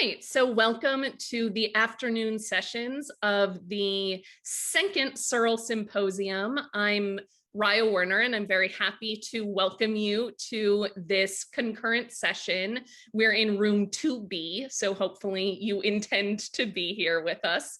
Great. So welcome to the afternoon sessions of the second Searle Symposium. I'm Raya Werner, and I'm very happy to welcome you to this concurrent session. We're in room 2B, so hopefully you intend to be here with us.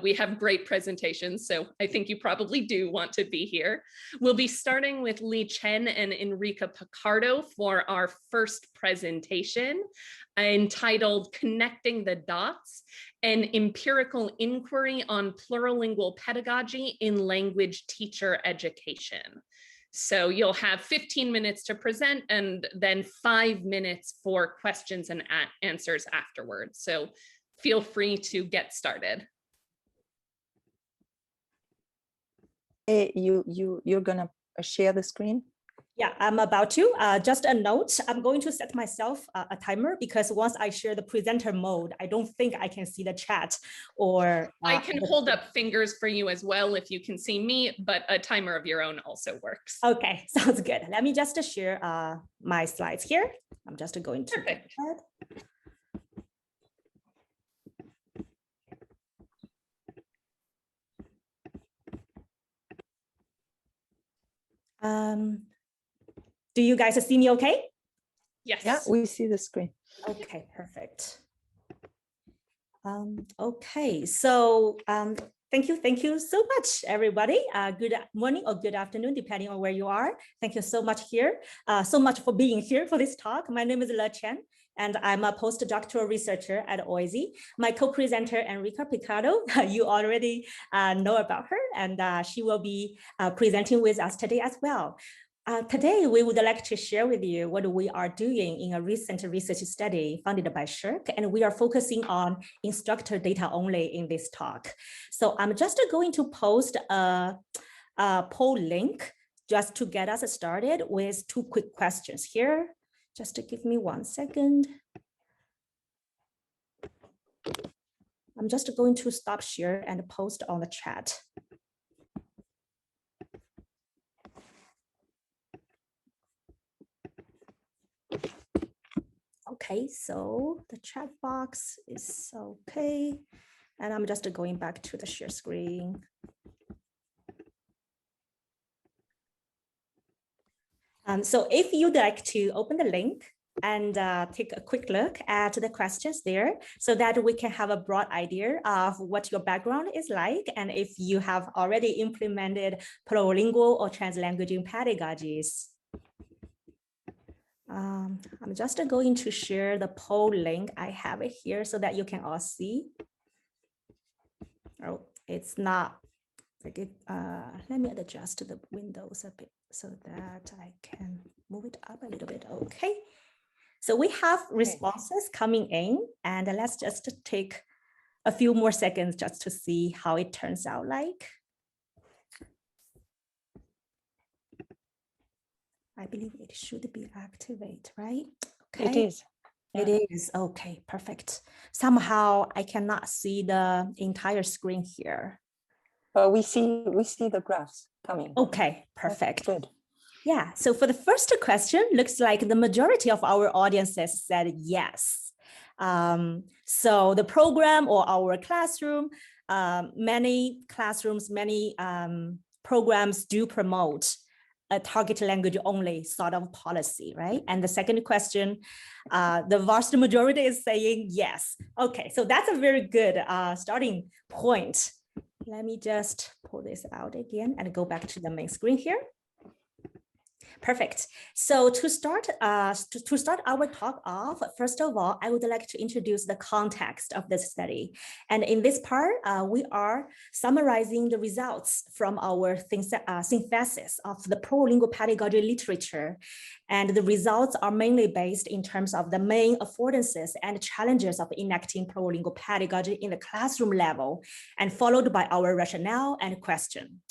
We have great presentations, so I think you probably do want to be here. We'll be starting with Chen and Enrica Piccardo for our first presentation, entitled Connecting the Dots, an empirical inquiry on plurilingual pedagogy in language teacher education. So you'll have 15 minutes to present and then 5 minutes for questions and answers afterwards. So feel free to get started. You're gonna share the screen? Yeah, I'm about to. Just a note, I'm going to set myself a timer because once I share the presenter mode, I don't think I can see the chat or... I can hold up fingers for you as well if you can see me, but a timer of your own also works. Okay, sounds good. Let me just share my slides here. I'm just going to... Perfect. Do you guys see me okay? Yes. Yeah, we see the screen. Okay, perfect. Okay, so thank you so much, everybody. Good morning or good afternoon, depending on where you are. Thank you so much so much for being here for this talk. My name is Chen, and I'm a postdoctoral researcher at OISE. My co-presenter, Enrica Piccardo, you already know about her, and she will be presenting with us today as well. Today, we would like to share with you what we are doing in a recent research study funded by SSHRC, and we are focusing on instructor data only in this talk. So I'm just going to post a poll link just to get us started with 2 quick questions here. Just to give me 1 second. I'm just going to stop share and post on the chat. Okay, so the chat box is okay. And I'm just going back to the share screen. So if you'd like to open the link and take a quick look at the questions there so that we can have a broad idea of what your background is like and if you have already implemented plurilingual or translanguaging pedagogies. I'm just going to share the poll link. I have it here so that you can all see. Oh, it's not. Let me adjust the windows a bit so that I can move it up a little bit. Okay. So we have responses coming in, and let's just take a few more seconds just to see how it turns out like. I believe it should be activate, right? Okay. It is. Yeah. It is. Okay, perfect. Somehow I cannot see the entire screen here. But we see the graphs coming. Okay, perfect. That's good. Yeah, so for the first question, looks like the majority of our audiences said yes. So the program or our classroom, many classrooms, many programs do promote a target language only sort of policy, right? And the second question, the vast majority is saying yes. Okay, so that's a very good starting point. Let me just pull this out again and go back to the main screen here. Perfect. So to start our talk off, first of all, I would like to introduce the context of this study. And in this part, we are summarizing the results from our synthesis of the plurilingual pedagogy literature. And the results are mainly based in terms of the main affordances and challenges of enacting plurilingual pedagogy in the classroom level, and followed by our rationale and question.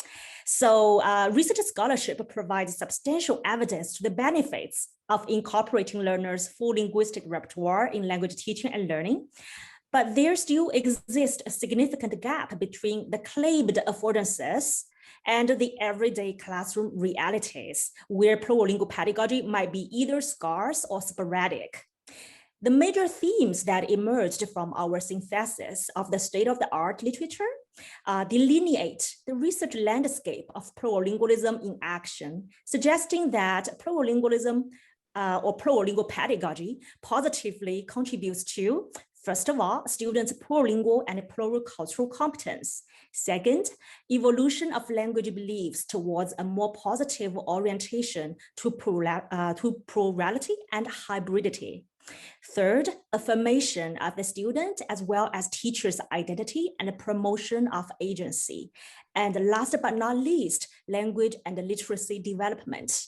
So research scholarship provides substantial evidence to the benefits of incorporating learners' full linguistic repertoire in language teaching and learning. But there still exists a significant gap between the claimed affordances and the everyday classroom realities, where plurilingual pedagogy might be either scarce or sporadic. The major themes that emerged from our synthesis of the state-of-the-art literature delineate the research landscape of plurilingualism in action, suggesting that plurilingualism or plurilingual pedagogy positively contributes to, first of all, students' plurilingual and pluricultural competence. Second, evolution of language beliefs towards a more positive orientation to plurality and hybridity. Third, affirmation of the student as well as teacher's identity and promotion of agency. And last but not least, language and literacy development.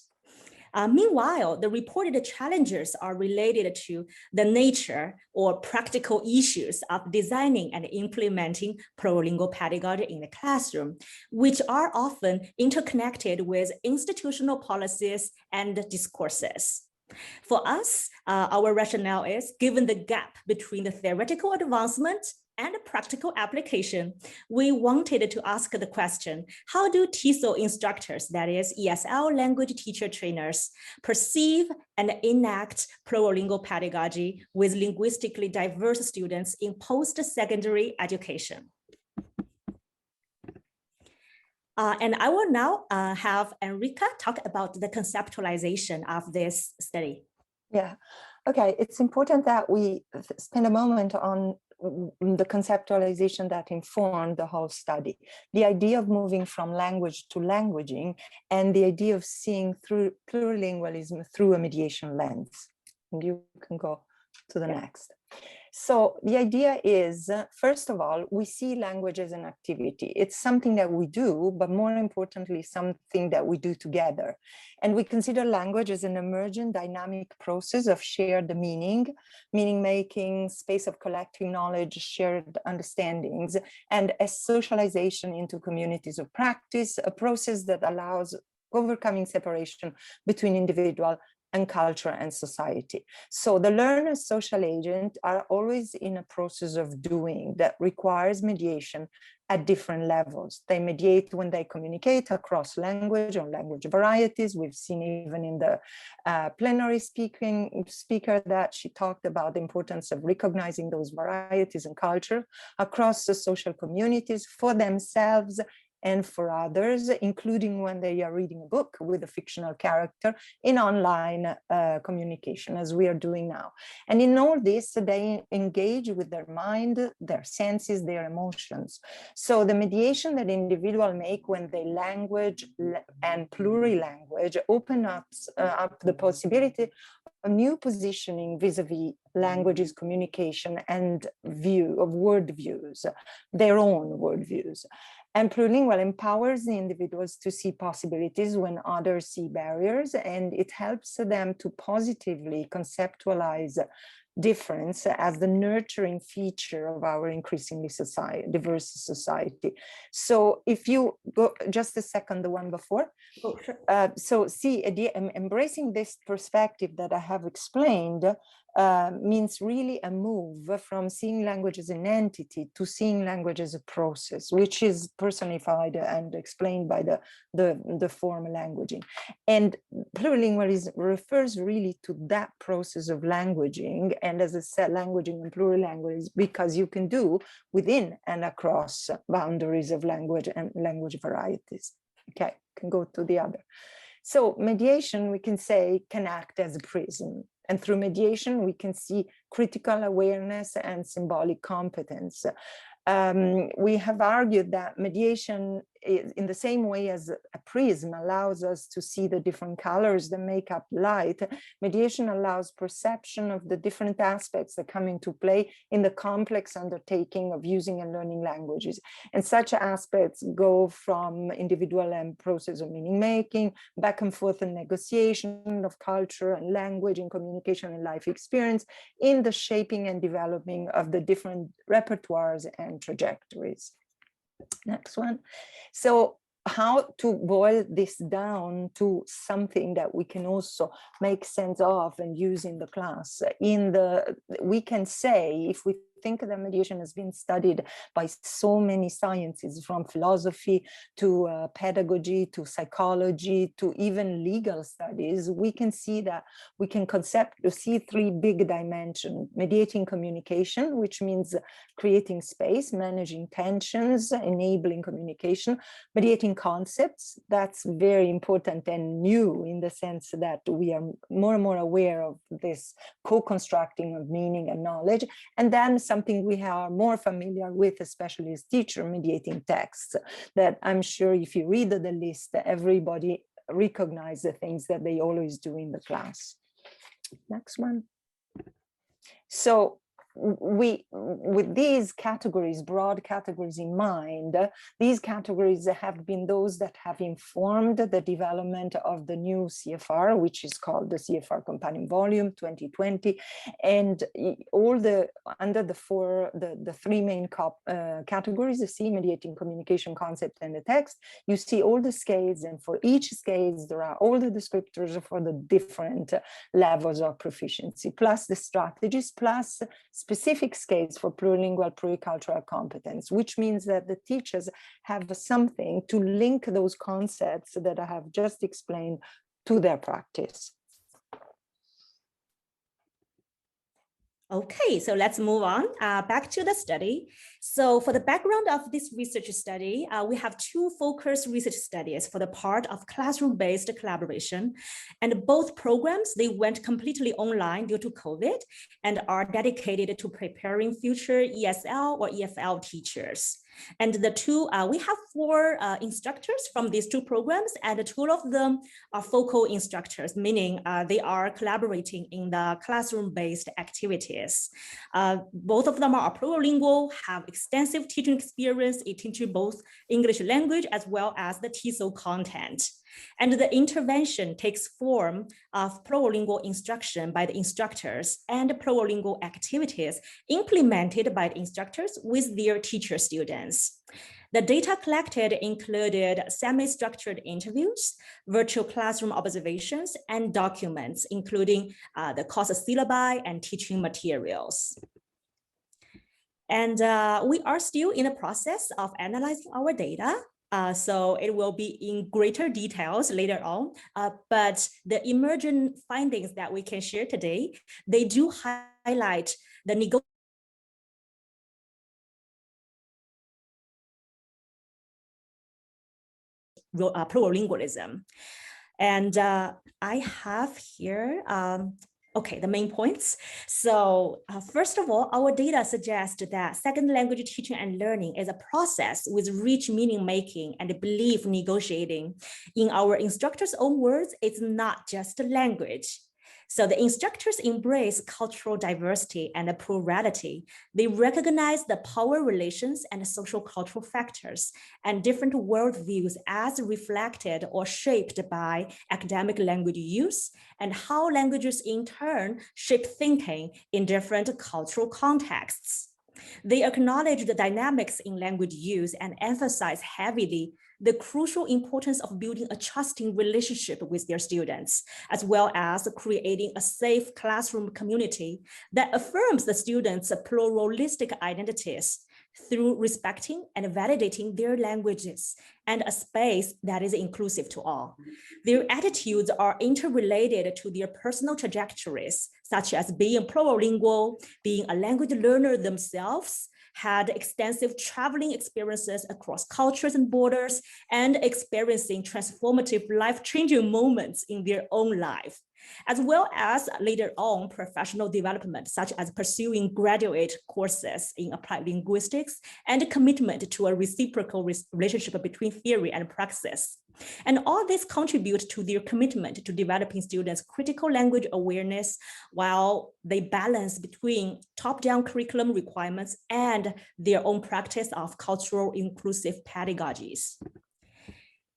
Meanwhile, the reported challenges are related to the nature or practical issues of designing and implementing plurilingual pedagogy in the classroom, which are often interconnected with institutional policies and discourses. For us, our rationale is, given the gap between the theoretical advancement and practical application, we wanted to ask the question, how do TESOL instructors, that is ESL language teacher trainers, perceive and enact plurilingual pedagogy with linguistically diverse students in post-secondary education? And I will now have Enrica talk about the conceptualization of this study. Yeah, okay. It's important that we spend a moment on the conceptualization that informed the whole study. The idea of moving from language to languaging and the idea of seeing through plurilingualism through a mediation lens. And you can go to the next. So the idea is, first of all, we see language as an activity. It's something that we do, but more importantly, something that we do together. And we consider language as an emergent dynamic process of shared meaning making, space of collecting knowledge, shared understandings, and a socialization into communities of practice, a process that allows overcoming separation between individual and culture and society. So the learner's social agent are always in a process of doing that requires mediation at different levels. They mediate when they communicate across language or language varieties. We've seen even in the plenary speaker that she talked about the importance of recognizing those varieties and culture across the social communities for themselves and for others, including when they are reading a book with a fictional character in online communication, as we are doing now. And in all this, they engage with their mind, their senses, their emotions. So the mediation that individuals make when they language and plurilanguage open up the possibility of new positioning vis-a-vis languages, communication, and view of worldviews, their own worldviews. And plurilingual empowers the individuals to see possibilities when others see barriers, and it helps them to positively conceptualize difference as the nurturing feature of our increasingly diverse society. So if you go just a second, the one before. Oh, sure. So see, embracing this perspective that I have explained means really a move from seeing language as an entity to seeing language as a process, which is personified and explained by the form languaging. And plurilingualism refers really to that process of languaging. And as I said, languaging and plurilingualism, because you can do within and across boundaries of language and language varieties. Okay, can go to the other. So mediation, we can say, can act as a prism. And through mediation, we can see critical awareness and symbolic competence. We have argued that mediation, in the same way as a prism allows us to see the different colors that make up light, mediation allows perception of the different aspects that come into play in the complex undertaking of using and learning languages. And such aspects go from individual and process of meaning making, back and forth and negotiation of culture and language and communication and life experience in the shaping and developing of the different repertoires and trajectories. Next one. So how to boil this down to something that we can also make sense of and use in the class. We can say, if we think that mediation has been studied by so many sciences, from philosophy to pedagogy to psychology to even legal studies, we can see that we can see three big dimensions: mediating communication, which means creating space, managing tensions, enabling communication; mediating concepts, that's very important and new in the sense that we are more and more aware of this co-constructing of meaning and knowledge; and then something we are more familiar with, especially as teacher, mediating texts, that I'm sure if you read the list, everybody recognize the things that they always do in the class. Next one. So with these categories, broad categories in mind, these categories have been those that have informed the development of the new CFR, which is called the CFR Companion Volume 2020. And all under the three main categories, you see mediating communication, concept, and the text. You see all the scales, and for each scales, there are all the descriptors for the different levels of proficiency, plus the strategies, plus specific scales for plurilingual, pluricultural competence, which means that the teachers have something to link those concepts that I have just explained to their practice. Okay, so let's move on back to the study. So for the background of this research study, we have two focused research studies for the part of classroom-based collaboration. And both programs, they went completely online due to COVID and are dedicated to preparing future ESL or EFL teachers. And the two, we have four instructors from these two programs, and two of them are focal instructors, meaning they are collaborating in the classroom-based activities. Both of them are plurilingual, have extensive teaching experience in teaching both English language as well as the TESOL content. And the intervention takes form of plurilingual instruction by the instructors and plurilingual activities implemented by the instructors with their teacher students. The data collected included semi-structured interviews, virtual classroom observations, and documents, including the course syllabi and teaching materials. And we are still in the process of analyzing our data. So it will be in greater details later on, but the emergent findings that we can share today, they do highlight the plurilingualism. And I have here, okay, the main points. So first of all, our data suggests that second language teaching and learning is a process with rich meaning making and belief negotiating. In our instructors' own words, it's not just a language. So the instructors embrace cultural diversity and plurality. They recognize the power relations and social cultural factors and different worldviews as reflected or shaped by academic language use, and how languages in turn shape thinking in different cultural contexts. They acknowledge the dynamics in language use and emphasize heavily the crucial importance of building a trusting relationship with their students, as well as creating a safe classroom community that affirms the students' pluralistic identities through respecting and validating their languages and a space that is inclusive to all. Their attitudes are interrelated to their personal trajectories, such as being plurilingual, being a language learner themselves, had extensive traveling experiences across cultures and borders, and experiencing transformative life-changing moments in their own life, as well as later on professional development, such as pursuing graduate courses in applied linguistics and commitment to a reciprocal relationship between theory and praxis. And all this contribute to their commitment to developing students' critical language awareness while they balance between top-down curriculum requirements and their own practice of cultural inclusive pedagogies.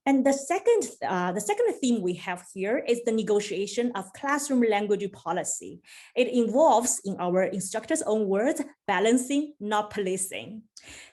And the second theme we have here is the negotiation of classroom language policy. It involves, in our instructors' own words, balancing, not policing.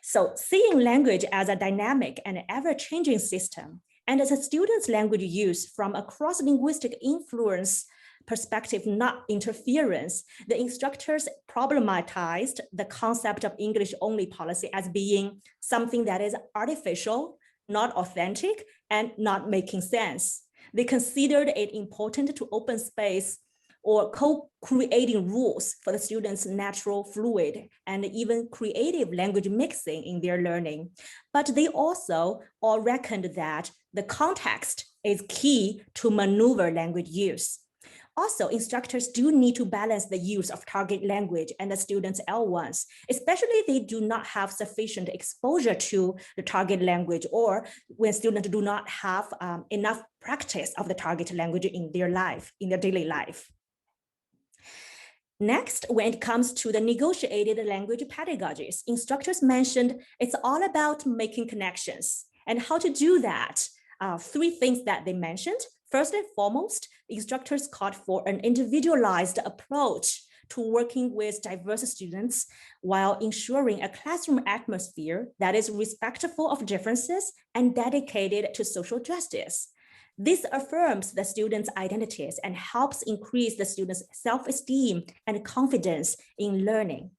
So seeing language as a dynamic and ever-changing system, and as a student's language use from a cross-linguistic influence perspective, not interference, the instructors problematized the concept of English-only policy as being something that is artificial, not authentic, and not making sense. They considered it important to open space or co-creating rules for the students' natural, fluid, and even creative language mixing in their learning. But they also all reckoned that the context is key to maneuver language use. Also, instructors do need to balance the use of target language and the students' L1s, especially if they do not have sufficient exposure to the target language, or when students do not have enough practice of the target language in their life, in their daily life. Next, when it comes to the negotiated language pedagogies, instructors mentioned it's all about making connections. And how to do that? 3 things that they mentioned. First and foremost, instructors called for an individualized approach to working with diverse students while ensuring a classroom atmosphere that is respectful of differences and dedicated to social justice. This affirms the students' identities and helps increase the students' self-esteem and confidence in learning.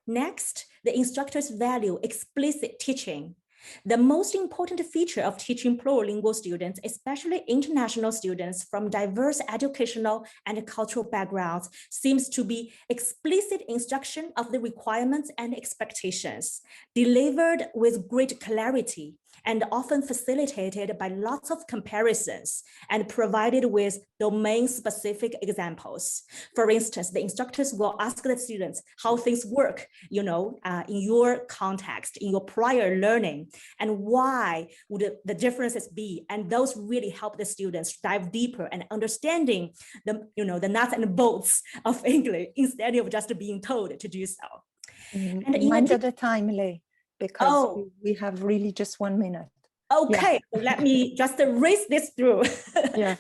Next, the instructors value explicit teaching. The most important feature of teaching plurilingual students, especially international students from diverse educational and cultural backgrounds, seems to be explicit instruction of the requirements and expectations, delivered with great clarity, and often facilitated by lots of comparisons and provided with domain-specific examples. For instance, the instructors will ask the students how things work, in your context, in your prior learning, and why would the differences be? And those really help the students dive deeper and understanding the nuts and bolts of English instead of just being told to do so. And mind at the time, Lei, because we have really just 1 minute. Okay, so let me just race this through. Yeah.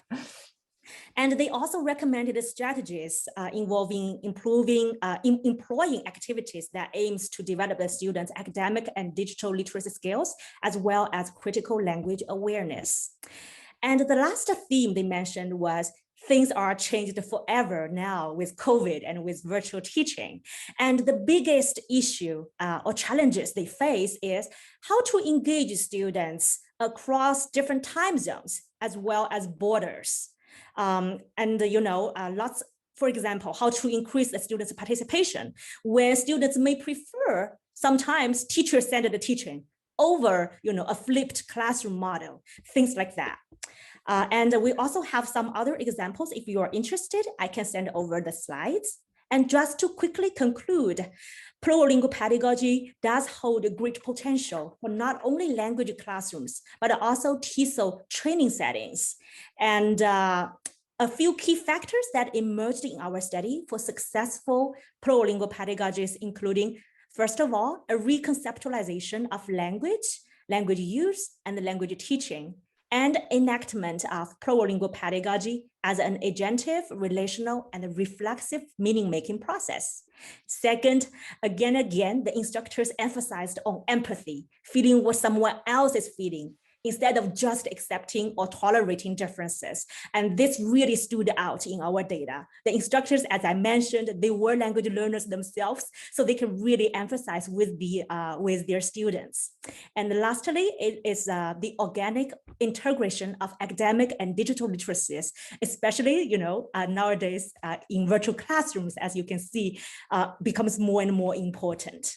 And they also recommended strategies involving employing activities that aims to develop the students' academic and digital literacy skills, as well as critical language awareness. And the last theme they mentioned was things are changed forever now with COVID and with virtual teaching. And the biggest issue or challenges they face is how to engage students across different time zones as well as borders. For example, how to increase the students' participation when students may prefer sometimes teacher-centered teaching over a flipped classroom model, things like that. And we also have some other examples. If you are interested, I can send over the slides. And just to quickly conclude, plurilingual pedagogy does hold a great potential for not only language classrooms, but also TESOL training settings. And a few key factors that emerged in our study for successful plurilingual pedagogies, including, first of all, a reconceptualization of language use, and language teaching, and enactment of plurilingual pedagogy as an agentive, relational, and reflexive meaning-making process. Second, again, the instructors emphasized on empathy, feeling what someone else is feeling, instead of just accepting or tolerating differences. And this really stood out in our data. The instructors, as I mentioned, they were language learners themselves, so they can really emphasize with their students. And lastly, it is the organic integration of academic and digital literacies, especially nowadays in virtual classrooms, as you can see, becomes more and more important.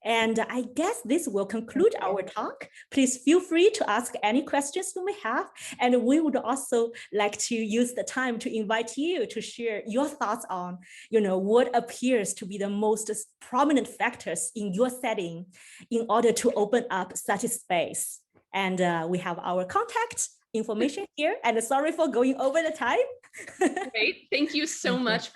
And I guess this will conclude our talk. Please feel free to ask any questions you may have. And we would also like to use the time to invite you to share your thoughts on, what appears to be the most prominent factors in your setting in order to open up such a space. And we have our contact information here. And sorry for going over the time. Great. Thank you so much for